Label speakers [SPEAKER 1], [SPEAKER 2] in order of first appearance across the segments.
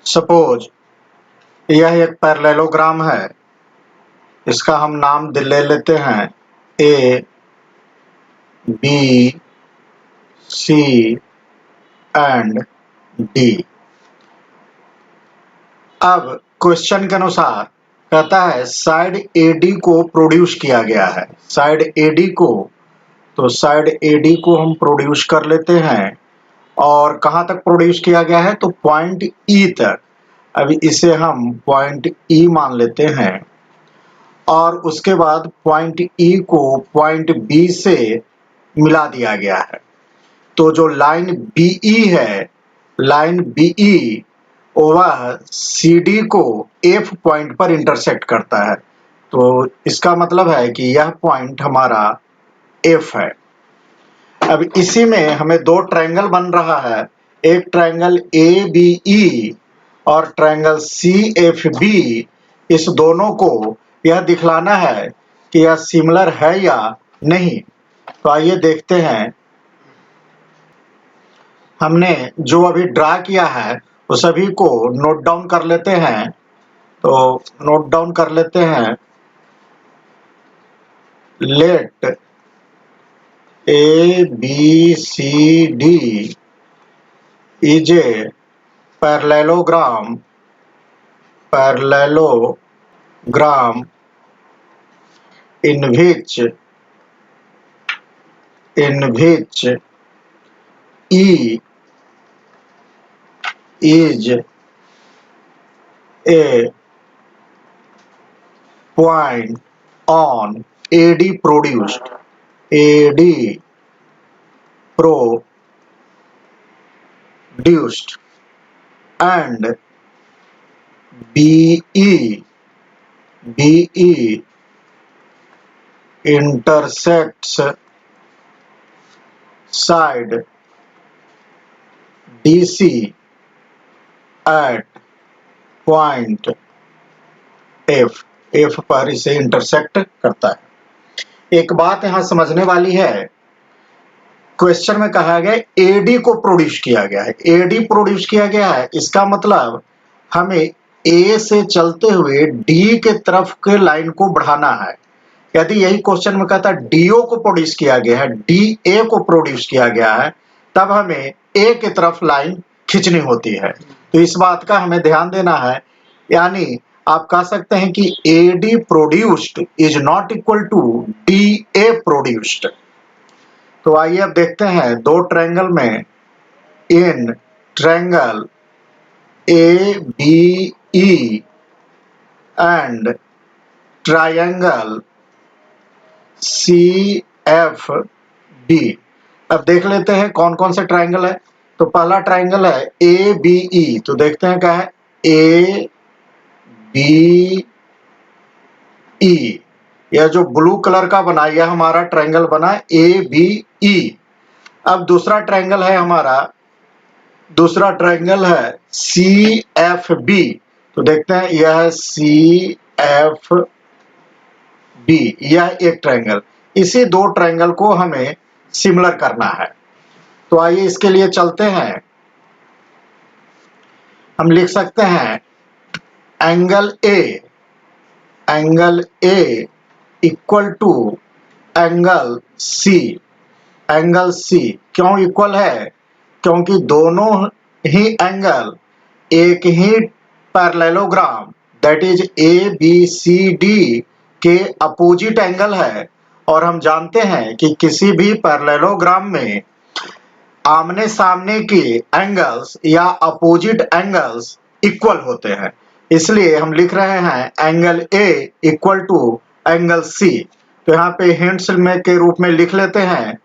[SPEAKER 1] Suppose यह एक parallelogram है, इसका हम नाम ले लेते हैं A B C and D. अब क्वेश्चन के अनुसार कहता है साइड AD को प्रोड्यूस किया गया है। साइड AD को, तो साइड AD को हम प्रोड्यूस कर लेते हैं और कहाँ तक प्रोड्यूस किया गया है, तो पॉइंट E तक। अभी इसे हम पॉइंट E मान लेते हैं और उसके बाद पॉइंट E को पॉइंट B से मिला दिया गया है। तो जो लाइन BE है, लाइन BE वह CD को F पॉइंट पर इंटरसेक्ट करता है। तो इसका मतलब है कि यह पॉइंट हमारा F है। अब इसी में हमें दो ट्रायंगल बन रहा है, एक ट्रायंगल ABE और ट्रायंगल CFB। इस दोनों को यह दिखलाना है कि यह सिमिलर है या नहीं। तो आइए देखते हैं। हमने जो अभी ड्रा किया है वो सभी को नोट डाउन कर लेते हैं। तो नोट डाउन कर लेते हैं। Let ABCD is a parallelogram in which E is a point on AD produced and BE intersects side DC at point F पर इसे इंटरसेक्ट करता है। एक बात यहाँ समझने वाली है, क्वेश्चन में कहा गया AD को प्रोड्यूस किया गया है। AD प्रोड्यूस किया गया है, इसका मतलब हमें A से चलते हुए D के तरफ के लाइन को बढ़ाना है। यदि यही क्वेश्चन में कहता है DO को प्रोड्यूस किया गया है, DA को प्रोड्यूस किया गया है, तब हमें A की तरफ लाइन खींचनी होती है। तो इस बात का हमें ध्यान देना है। यानी आप कह सकते हैं कि AD produced is not equal to DA produced. तो आइए अब देखते हैं दो ट्रायंगल में, in triangle ABE and triangle CFB। अब देख लेते हैं कौन कौन से ट्रायंगल है। तो पहला ट्रायंगल है ABE। तो देखते हैं क्या है, ABE। यह जो ब्लू कलर का बना, यह हमारा ट्रायंगल बना ABE। अब दूसरा ट्रायंगल है हमारा, दूसरा ट्रायंगल है CFB। तो देखते हैं यह है CFB, यह एक ट्रायंगल। इसी दो ट्रायंगल को हमें सिमिलर करना है। तो आइए इसके लिए चलते हैं। हम लिख सकते हैं angle A equal to angle C। Angle C क्यों इक्वल है? क्योंकि दोनों ही एंगल एक ही पैरेललोग्राम दैट इज ABCD के अपोजिट एंगल है। और हम जानते हैं कि किसी भी पैरेललोग्राम में आमने सामने के एंगल्स या अपोजिट एंगल्स इक्वल होते हैं। इसलिए हम लिख रहे हैं angle A equal to angle C। तो यहाँ पे हिंट्स में के रूप में लिख लेते हैं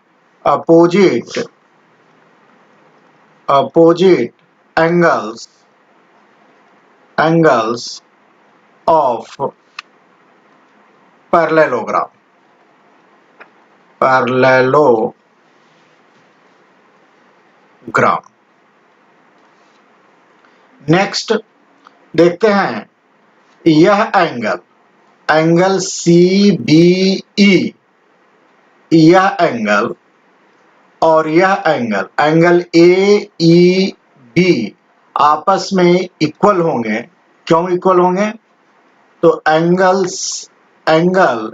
[SPEAKER 1] opposite angles of parallelogram. Next देखते हैं यह एंगल CBE, यह एंगल और यह एंगल AEB आपस में इक्वल होंगे। क्यों इक्वल होंगे? तो angle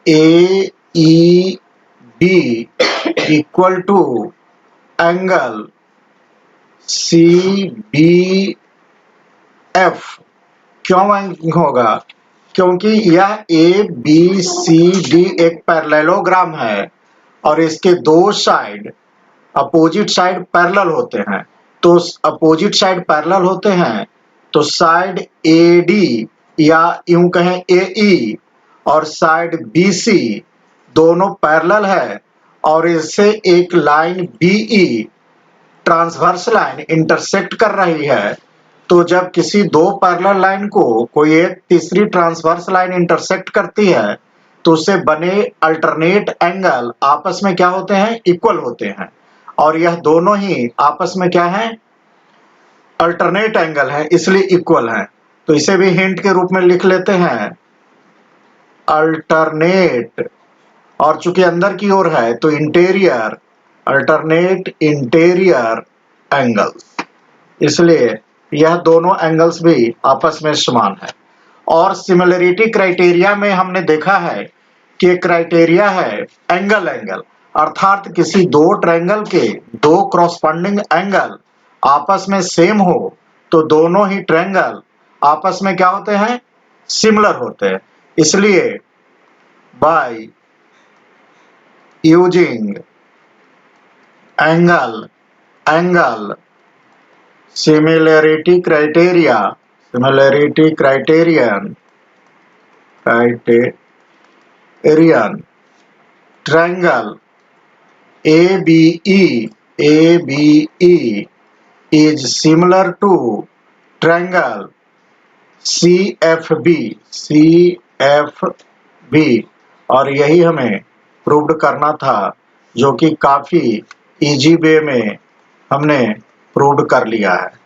[SPEAKER 1] A E B equal to angle C B F. क्यों होगा? क्योंकि यह ए बी सी डी एक पैरेललोग्राम है और इसके दो साइड अपोजिट साइड पैरेलल होते हैं। तो अपोजिट साइड पैरेलल होते हैं तो साइड ए डी या यूं कहें ए ई और साइड बी सी दोनों पैरेलल है और इससे एक line B E transverse line intersect कर रही है। तो जब किसी दो पैरेलल लाइन को कोई एक तीसरी ट्रांसवर्स लाइन इंटरसेक्ट करती है तो उससे बने अल्टरनेट एंगल आपस में क्या होते हैं? इक्वल होते हैं। और यह दोनों ही आपस में क्या है? अल्टरनेट एंगल है, इसलिए इक्वल है। तो इसे भी हिंट के रूप में लिख लेते हैं अल्टरनेट, और चूंकि अंदर की ओर है तो इंटीरियर, अल्टरनेट इंटीरियर एंगल्स, इसलिए यह दोनों एंगल्स भी आपस में समान है। और सिमिलरिटी क्राइटेरिया में हमने देखा है कि क्राइटेरिया है एंगल अर्थात किसी दो ट्रायंगल के दो क्रॉसपोंडिंग एंगल आपस में सेम हो तो दोनों ही ट्रायंगल आपस में क्या होते हैं? सिमिलर होते हैं। इसलिए by using angle similarity criterion triangle ABE is similar to triangle CFB और यही हमें प्रूव्ड करना था, जो कि काफी इजी वे में हमने प्रूव्ड कर लिया है।